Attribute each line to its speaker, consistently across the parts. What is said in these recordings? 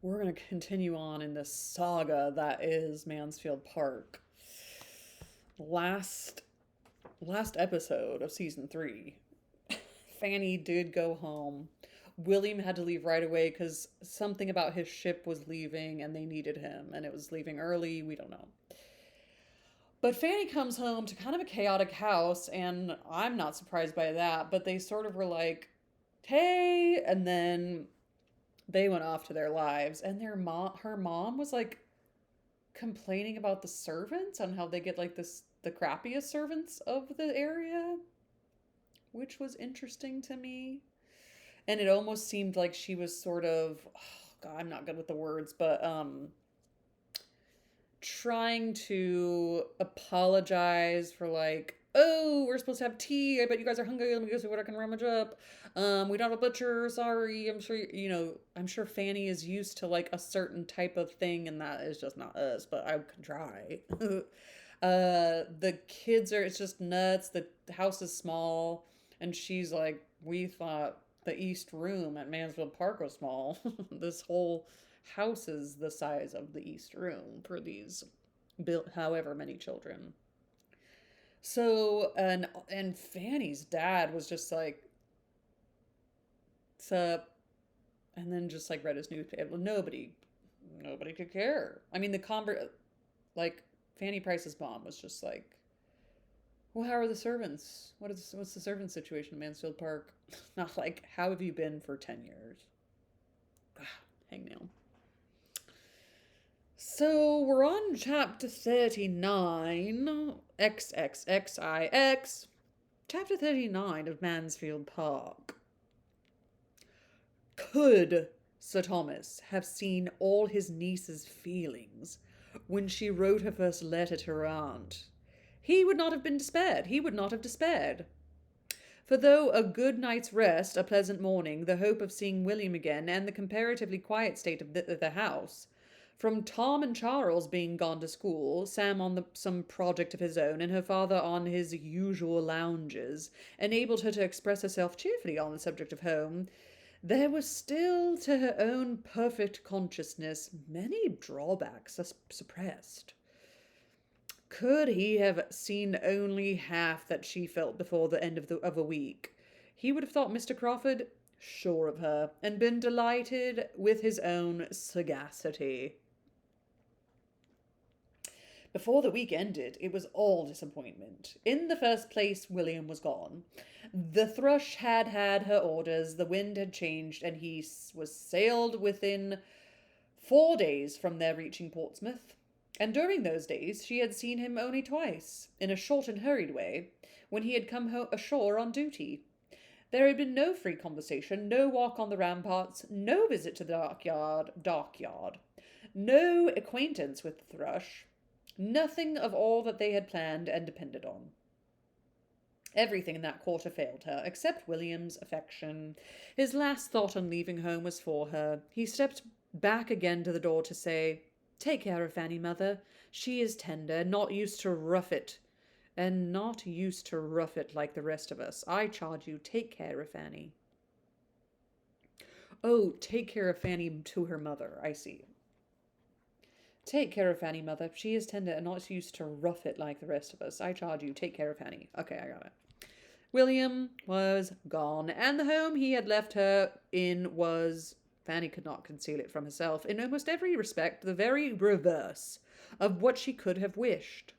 Speaker 1: we're going to continue on in this saga that is Mansfield Park. Last last episode of season 3, Fanny did go home. William had to leave right away because something about his ship was leaving and they needed him, and it was leaving early. We don't know. But Fanny comes home to kind of a chaotic house, and I'm not surprised by that. But they sort of were like, hey, and then they went off to their lives. And her mom was like complaining about the servants on how they get like the crappiest servants of the area, which was interesting to me. And it almost seemed like she was sort of, oh God, I'm not good with the words, but trying to apologize for like, oh, we're supposed to have tea. I bet you guys are hungry. Let me go see what I can rummage up. We don't have a butcher. Sorry. I'm sure, I'm sure Fanny is used to like a certain type of thing, and that is just not us, but I can try. The kids are, it's just nuts. The house is small, and she's like, we thought the East Room at Mansfield Park was small. This whole house is the size of the East Room for these however many children. So and Fanny's dad was just like, sup, and then just like read his newspaper. Nobody could care. I mean, like Fanny Price's mom was just like, well, how are the servants? What's the servant situation in Mansfield Park? Not like, how have you been for 10 years? Hangnail. So we're on chapter 39, XXXIX, chapter 39 of Mansfield Park. Could Sir Thomas have seen all his niece's feelings when she wrote her first letter to her aunt, he would not have been despaired. He would not have despaired. For though a good night's rest, a pleasant morning, the hope of seeing William again, and the comparatively quiet state of the house, from Tom and Charles being gone to school, Sam on some project of his own, and her father on his usual lounges, enabled her to express herself cheerfully on the subject of home, there were still, to her own perfect consciousness, many drawbacks suppressed. Could he have seen only half that she felt before the end of a week, he would have thought Mr. Crawford sure of her, and been delighted with his own sagacity. Before the week ended, it was all disappointment. In the first place, William was gone. The Thrush had had her orders, the wind had changed, and he was sailed within 4 days from their reaching Portsmouth. And during those days she had seen him only twice, in a short and hurried way, when he had come ashore on duty. There had been no free conversation, no walk on the ramparts, no visit to the dockyard, no acquaintance with the Thrush, nothing of all that they had planned and depended on. Everything in that quarter failed her, except William's affection. His last thought on leaving home was for her. He stepped back again to the door to say, take care of Fanny, mother. She is tender, not used to rough it, and not used to rough it like the rest of us. I charge you, take care of Fanny. Oh, take care of Fanny to her mother, I see. Take care of Fanny, mother. She is tender and not used to rough it like the rest of us. I charge you, take care of Fanny. Okay, I got it. William was gone, and the home he had left her in was, Fanny could not conceal it from herself, in almost every respect the very reverse of what she could have wished.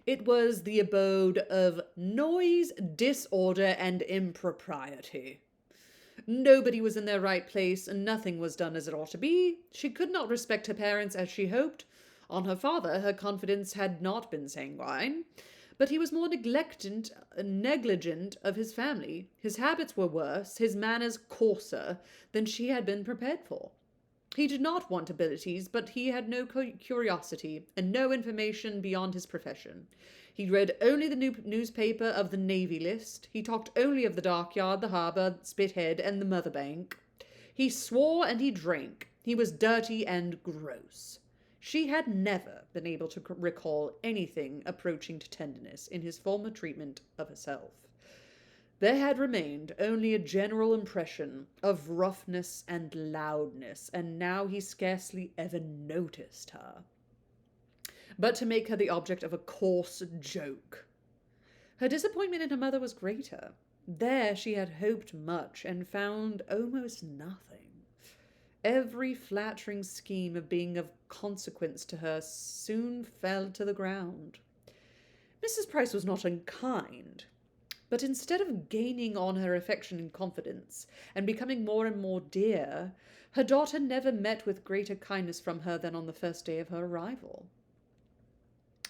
Speaker 1: It was the abode of noise, disorder, and impropriety. Nobody was in their right place, and nothing was done as it ought to be. She could not respect her parents as she hoped. On her father, her confidence had not been sanguine, but he was more negligent of his family. His habits were worse, his manners coarser than she had been prepared for. He did not want abilities, but he had no curiosity, and no information beyond his profession. He read only the newspaper of the Navy List. He talked only of the dockyard, the harbour, Spithead, and the Mother Bank. He swore and he drank. He was dirty and gross. She had never been able to recall anything approaching to tenderness in his former treatment of herself. There had remained only a general impression of roughness and loudness, and now he scarcely ever noticed her, but to make her the object of a coarse joke. Her disappointment in her mother was greater. There she had hoped much and found almost nothing. Every flattering scheme of being of consequence to her soon fell to the ground. Mrs. Price was not unkind, but instead of gaining on her affection and confidence, and becoming more and more dear, her daughter never met with greater kindness from her than on the first day of her arrival.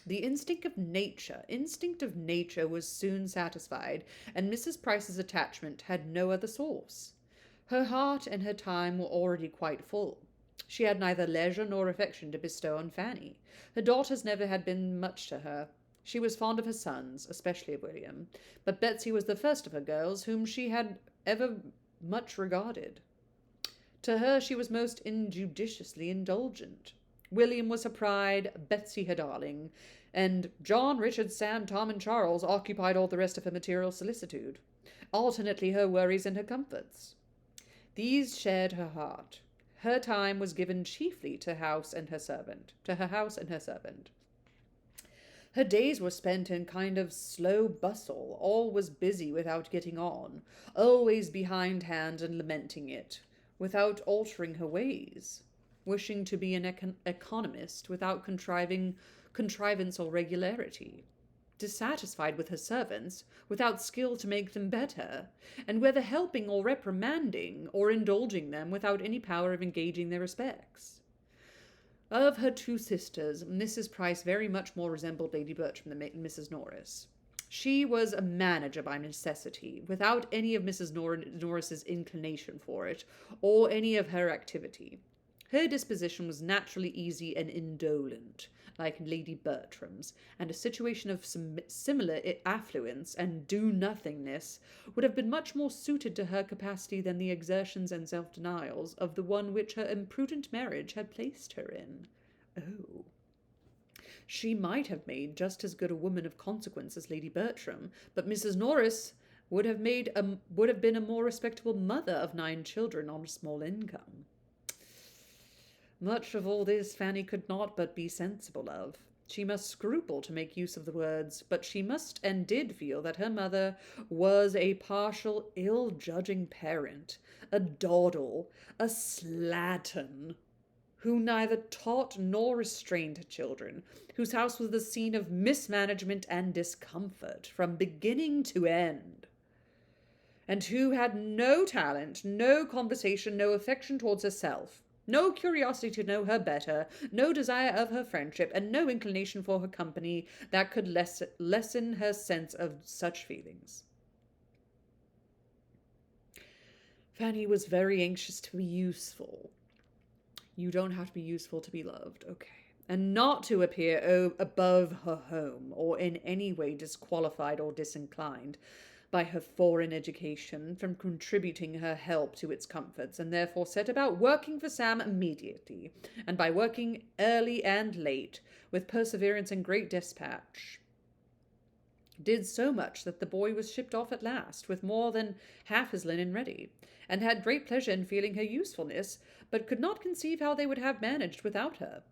Speaker 1: The instinct of nature was soon satisfied, and Mrs. Price's attachment had no other source. Her heart and her time were already quite full. She had neither leisure nor affection to bestow on Fanny. Her daughters never had been much to her. She was fond of her sons, especially of William, but Betsy was the first of her girls whom she had ever much regarded. To her she was most injudiciously indulgent. William was her pride, Betsy her darling, and John, Richard, Sam, Tom, and Charles occupied all the rest of her material solicitude, alternately her worries and her comforts. These shared her heart. Her time was given chiefly to her house and her servant. Her days were spent in kind of slow bustle, always busy without getting on, always behindhand and lamenting it, without altering her ways, wishing to be an economist without contrivance or regularity, dissatisfied with her servants without skill to make them better, and whether helping or reprimanding or indulging them without any power of engaging their respects. Of her two sisters, Mrs. Price very much more resembled Lady Bertram than Mrs. Norris. She was a manager by necessity, without any of Mrs. Norris's inclination for it, or any of her activity. Her disposition was naturally easy and indolent, like Lady Bertram's, and a situation of similar affluence and do-nothingness would have been much more suited to her capacity than the exertions and self-denials of the one which her imprudent marriage had placed her in. Oh. She might have made just as good a woman of consequence as Lady Bertram, but Mrs. Norris would have been a more respectable mother of 9 children on a small income. Much of all this Fanny could not but be sensible of. She must scruple to make use of the words, but she must and did feel that her mother was a partial, ill-judging parent, a dawdle, a slattern, who neither taught nor restrained her children, whose house was the scene of mismanagement and discomfort from beginning to end, and who had no talent, no conversation, no affection towards herself, no curiosity to know her better, no desire of her friendship, and no inclination for her company that could lessen her sense of such feelings. Fanny was very anxious to be useful. You don't have to be useful to be loved, okay. And not to appear above her home, or in any way disqualified or disinclined by her foreign education from contributing her help to its comforts, and therefore set about working for Sam immediately, and by working early and late, with perseverance and great despatch, did so much that the boy was shipped off at last, with more than half his linen ready, and had great pleasure in feeling her usefulness, but could not conceive how they would have managed without her.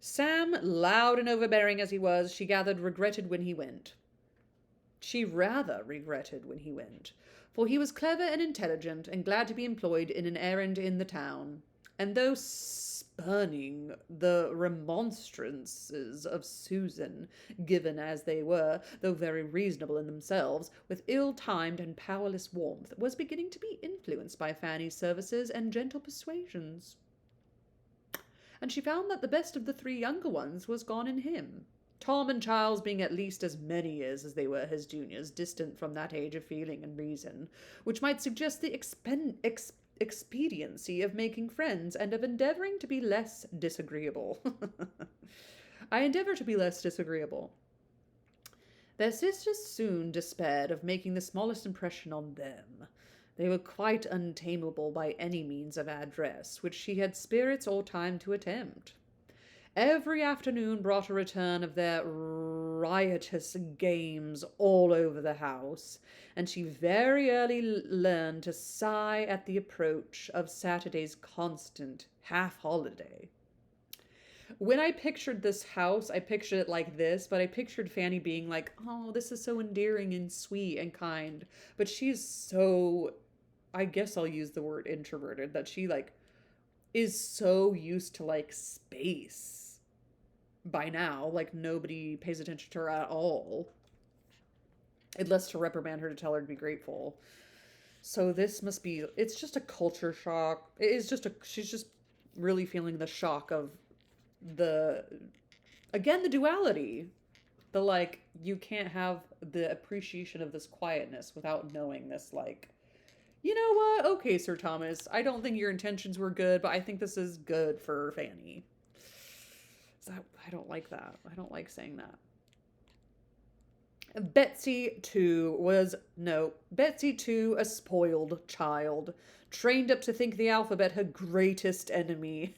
Speaker 1: Sam, loud and overbearing as he was, she gathered regretted when he went. She rather regretted when he went, for he was clever and intelligent, and glad to be employed in an errand in the town, and though spurning the remonstrances of Susan, given as they were, though very reasonable in themselves, with ill-timed and powerless warmth, was beginning to be influenced by Fanny's services and gentle persuasions. And she found that the best of the 3 younger ones was gone in him, Tom and Charles being at least as many years as they were his juniors, distant from that age of feeling and reason, which might suggest the expediency of making friends and of endeavouring to be less disagreeable. I endeavour to be less disagreeable. Their sisters soon despaired of making the smallest impression on them. They were quite untamable by any means of address, which she had spirits or time to attempt. Every afternoon brought a return of their riotous games all over the house, and she very early learned to sigh at the approach of Saturday's constant half holiday. When I pictured this house, I pictured it like this, but I pictured Fanny being like, oh, this is so endearing and sweet and kind. But she's so, I guess I'll use the word introverted, that she like is so used to like space by now. Like nobody pays attention to her at all. Unless to reprimand her to tell her to be grateful. So this must be, it's just a culture shock. It is just a, she's just really feeling the shock of the, again, the duality. The like, you can't have the appreciation of this quietness without knowing this, like, you know what? Okay, Sir Thomas, I don't think your intentions were good, but I think this is good for Fanny. So I don't like that. I don't like saying that. Betsy, too, a spoiled child, trained up to think the alphabet her greatest enemy.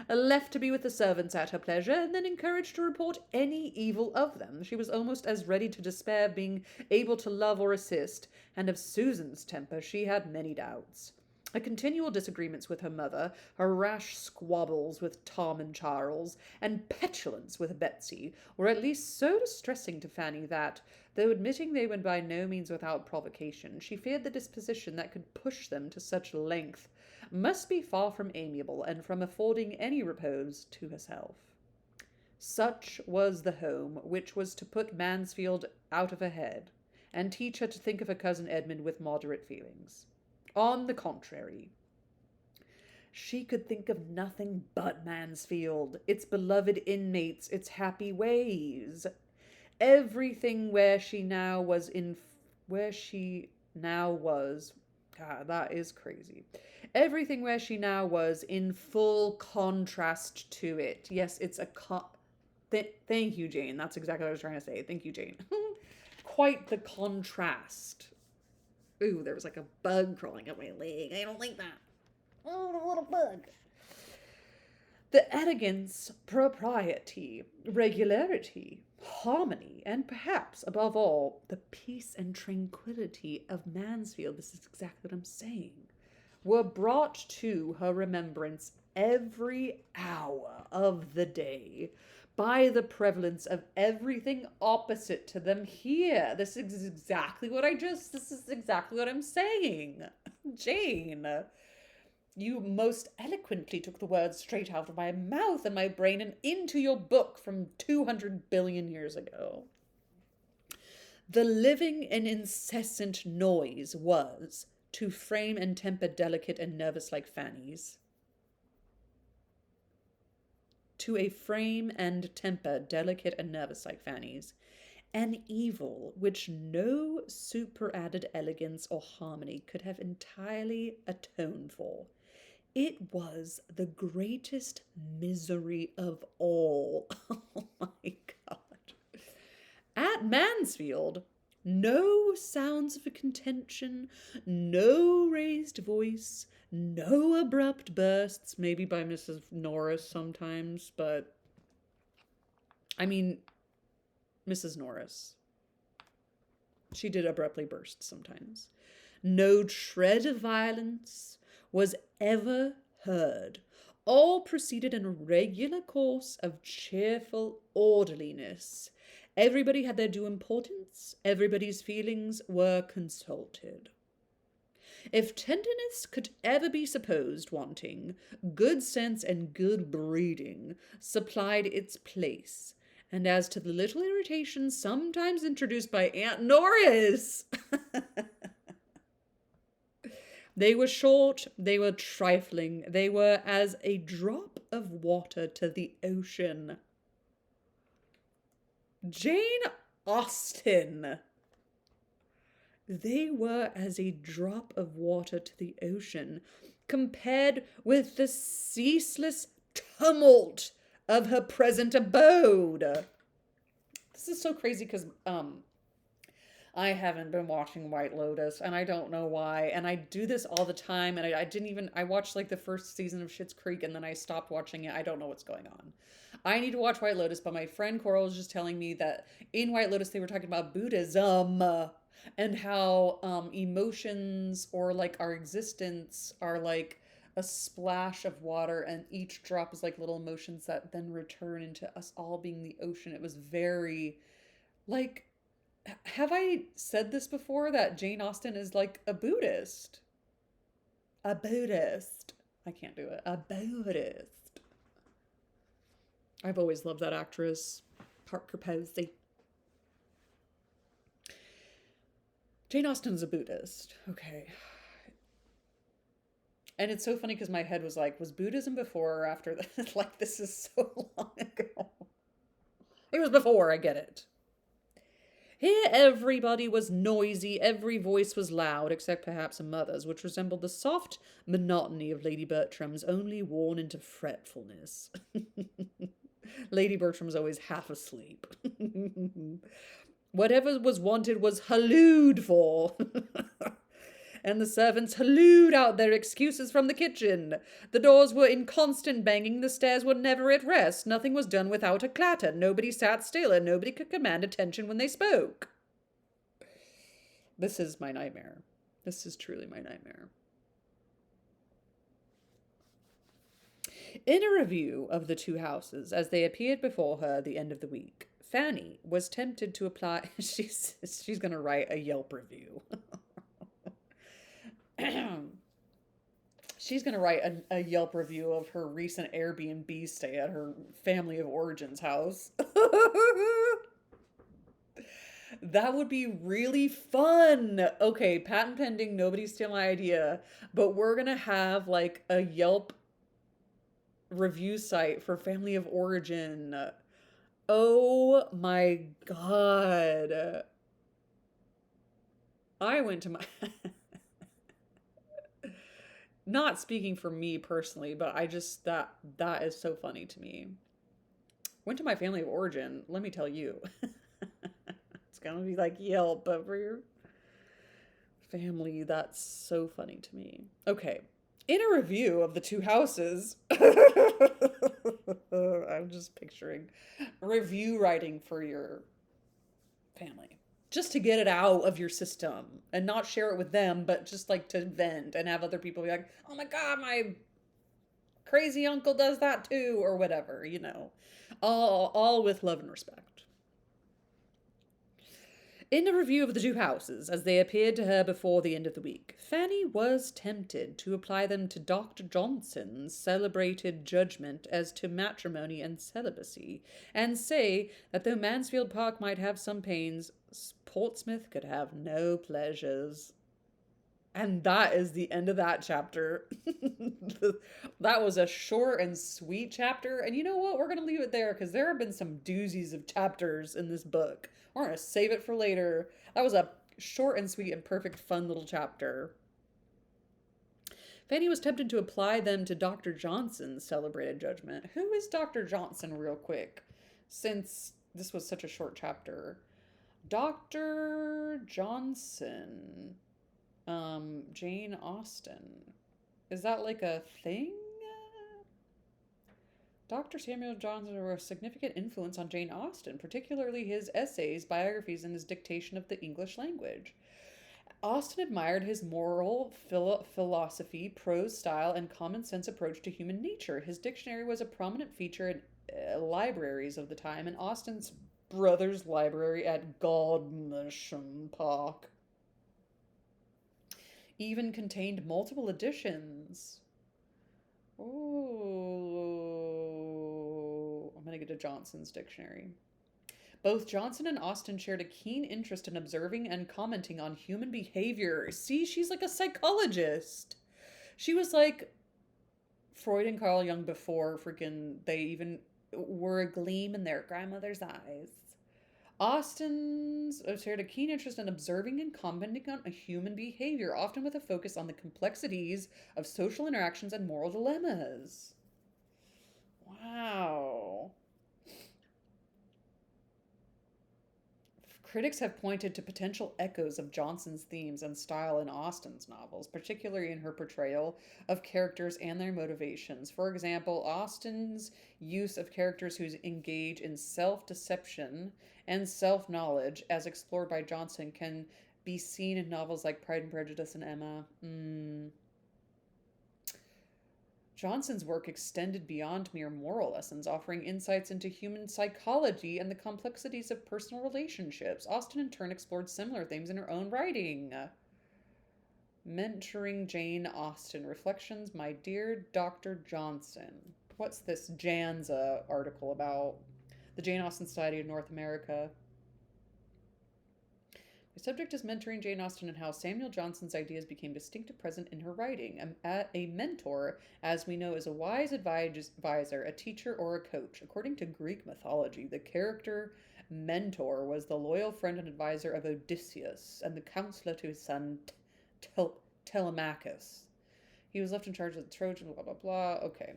Speaker 1: Left to be with the servants at her pleasure, and then encouraged to report any evil of them. She was almost as ready to despair of being able to love or assist, and of Susan's temper she had many doubts. Her continual disagreements with her mother, her rash squabbles with Tom and Charles, and petulance with Betsy were at least so distressing to Fanny that, though admitting they were by no means without provocation, she feared the disposition that could push them to such length must be far from amiable and from affording any repose to herself. Such was the home which was to put Mansfield out of her head, and teach her to think of her cousin Edmund with moderate feelings. On the contrary, she could think of nothing but Mansfield, its beloved inmates, its happy ways. Everything where she now was, God, that is crazy. Everything where she now was in full contrast to it. Yes, it's a thank you, Jane. That's exactly what I was trying to say. Thank you, Jane. Quite the contrast. Ooh, there was like a bug crawling up my leg. I don't like that. Oh, a little bug. The elegance, propriety, regularity, harmony, and perhaps, above all, the peace and tranquillity of Mansfield, this is exactly what I'm saying, were brought to her remembrance every hour of the day by the prevalence of everything opposite to them here. This is exactly what I'm saying. Jane, you most eloquently took the words straight out of my mouth and my brain and into your book from 200 billion years ago. The living and incessant noise was, to frame and temper delicate and nervous like Fanny's, an evil which no superadded elegance or harmony could have entirely atoned for. It was the greatest misery of all. Oh my God. At Mansfield, no sounds of contention, no raised voice, no abrupt bursts, maybe by Mrs. Norris sometimes, but I mean, Mrs. Norris. She did abruptly burst sometimes. No tread of violence was ever heard. All proceeded in a regular course of cheerful orderliness. Everybody had their due importance. Everybody's feelings were consulted. If tenderness could ever be supposed wanting, good sense and good breeding supplied its place. And as to the little irritations sometimes introduced by Aunt Norris, they were short, they were trifling, they were as a drop of water to the ocean. Jane Austen. They were as a drop of water to the ocean compared with the ceaseless tumult of her present abode. This is so crazy because I haven't been watching White Lotus, and I don't know why. And I do this all the time, and I didn't even. I watched like the first season of Schitt's Creek, and then I stopped watching it. I don't know what's going on. I need to watch White Lotus, but my friend Coral was just telling me that in White Lotus they were talking about Buddhism and how emotions or like our existence are like a splash of water, and each drop is like little emotions that then return into us all being the ocean. It was very like, have I said this before that Jane Austen is like a Buddhist? A Buddhist. I can't do it. A Buddhist. I've always loved that actress, Parker Posey. Jane Austen's a Buddhist. Okay. And it's so funny because my head was like, was Buddhism before or after that? Like, this is so long ago. It was before, I get it. Here everybody was noisy, every voice was loud, except perhaps a mother's, which resembled the soft monotony of Lady Bertram's, only worn into fretfulness. Lady Bertram's always half asleep. Whatever was wanted was hallooed for. And the servants hallooed out their excuses from the kitchen. The doors were in constant banging, the stairs were never at rest, nothing was done without a clatter, nobody sat still, and nobody could command attention when they spoke. This is my nightmare. This is truly my nightmare. In a review of the two houses, as they appeared before her at the end of the week, Fanny was tempted to apply... She's going to write a Yelp review. She's going to write a Yelp review of her recent Airbnb stay at her family of origins house. That would be really fun. Okay, patent pending, nobody steal my idea, but we're going to have like a Yelp review site for family of origin. Oh my God. I went to my... Not speaking for me personally, but I just, that is so funny to me. Went to my family of origin, let me tell you. It's gonna be like Yelp, but for your family, that's so funny to me. Okay, in a review of the two houses, I'm just picturing review writing for your family. Just to get it out of your system and not share it with them, but just like to vent and have other people be like, oh my God, my crazy uncle does that too, or whatever, you know, all with love and respect. In a review of the two houses, as they appeared to her before the end of the week, Fanny was tempted to apply them to Dr. Johnson's celebrated judgment as to matrimony and celibacy, and say that though Mansfield Park might have some pains, Portsmouth could have no pleasures. And that is the end of that chapter. That was a short and sweet chapter. And you know what? We're going to leave it there because there have been some doozies of chapters in this book. We're going to save it for later. That was a short and sweet and perfect fun little chapter. Fanny was tempted to apply them to Dr. Johnson's celebrated judgment. Who is Dr. Johnson, real quick? Since this was such a short chapter. Dr. Johnson. Jane Austen. Is that like a thing? Dr. Samuel Johnson was a significant influence on Jane Austen, particularly his essays, biographies, and his dictation of the English language. Austen admired his moral philosophy, prose style, and common sense approach to human nature. His dictionary was a prominent feature in libraries of the time, and Austen's brother's library at Godmersham Park even contained multiple editions. Oh, I'm going to get to Johnson's dictionary. Both Johnson and Austen shared a keen interest in observing and commenting on human behavior. See, she's like a psychologist. She was like Freud and Carl Jung before freaking they even were a gleam in their grandmother's eyes. Austen's shared a keen interest in observing and commenting on a human behavior, often with a focus on the complexities of social interactions and moral dilemmas. Wow. Critics have pointed to potential echoes of Johnson's themes and style in Austen's novels, particularly in her portrayal of characters and their motivations. For example, Austen's use of characters who engage in self deception and self knowledge, as explored by Johnson, can be seen in novels like Pride and Prejudice and Emma. Johnson's work extended beyond mere moral lessons, offering insights into human psychology and the complexities of personal relationships. Austen, in turn, explored similar themes in her own writing. Mentoring Jane Austen. Reflections, My Dear Dr. Johnson. What's this Janza article about? The Jane Austen Society of North America. The subject is mentoring Jane Austen and how Samuel Johnson's ideas became distinctly present in her writing. A mentor, as we know, is a wise advisor, a teacher, or a coach. According to Greek mythology, the character mentor was the loyal friend and advisor of Odysseus and the counselor to his son Telemachus. He was left in charge of the Trojan, blah, blah, blah. Okay.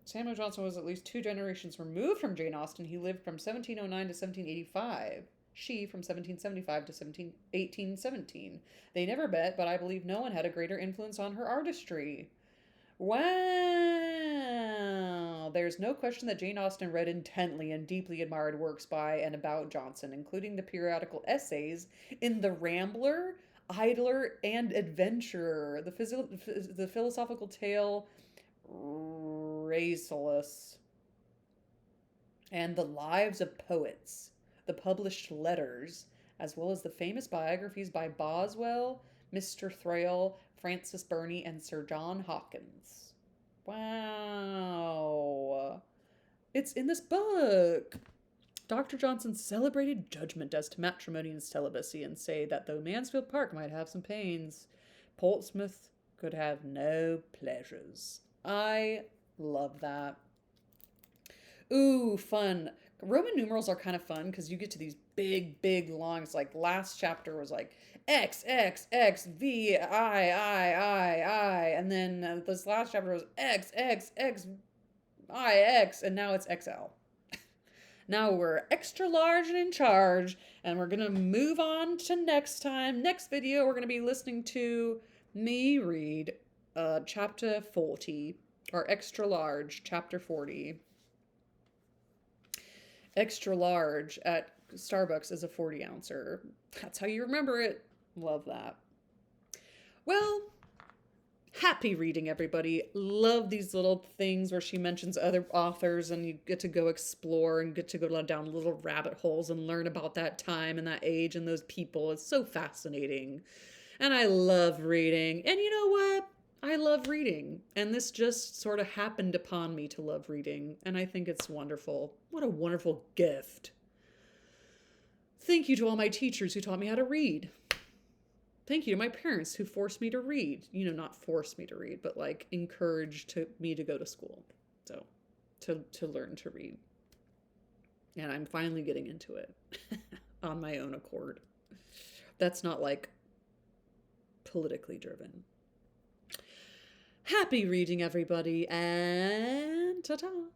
Speaker 1: Samuel Johnson was at least 2 generations removed from Jane Austen. He lived from 1709 to 1785. She from 1775 to 1817. They never met, but I believe no one had a greater influence on her artistry. Wow! There's no question that Jane Austen read intently and deeply admired works by and about Johnson, including the periodical essays in The Rambler, Idler, and Adventurer, the philosophical tale Rasselas, and the Lives of Poets, the published letters, as well as the famous biographies by Boswell, Mr. Thrale, Francis Burney, and Sir John Hawkins. Wow. It's in this book. Dr. Johnson celebrated judgment as to matrimony and celibacy and say that though Mansfield Park might have some pains, Portsmouth could have no pleasures. I love that. Ooh, fun. Roman numerals are kind of fun because you get to these big long. It's like last chapter was like X, X, X, V, I, and then this last chapter was X, X, X, I, X, and now it's XL. Now we're extra large and in charge, and we're going to move on to next time. Next video, we're going to be listening to me read chapter 40, or extra large, chapter 40. Extra large at Starbucks is a 40-ouncer. That's how you remember it. Love that. Well, happy reading, everybody. Love these little things where she mentions other authors and you get to go explore and get to go down little rabbit holes and learn about that time and that age and those people. It's so fascinating. And I love reading. And you know what? I love reading, and this just sort of happened upon me to love reading, and I think it's wonderful. What a wonderful gift. Thank you to all my teachers who taught me how to read. Thank you to my parents who forced me to read. You know, not forced me to read, but like encouraged me to go to school. So, to learn to read. And I'm finally getting into it on my own accord. That's not like politically driven. Happy reading, everybody, and ta-ta!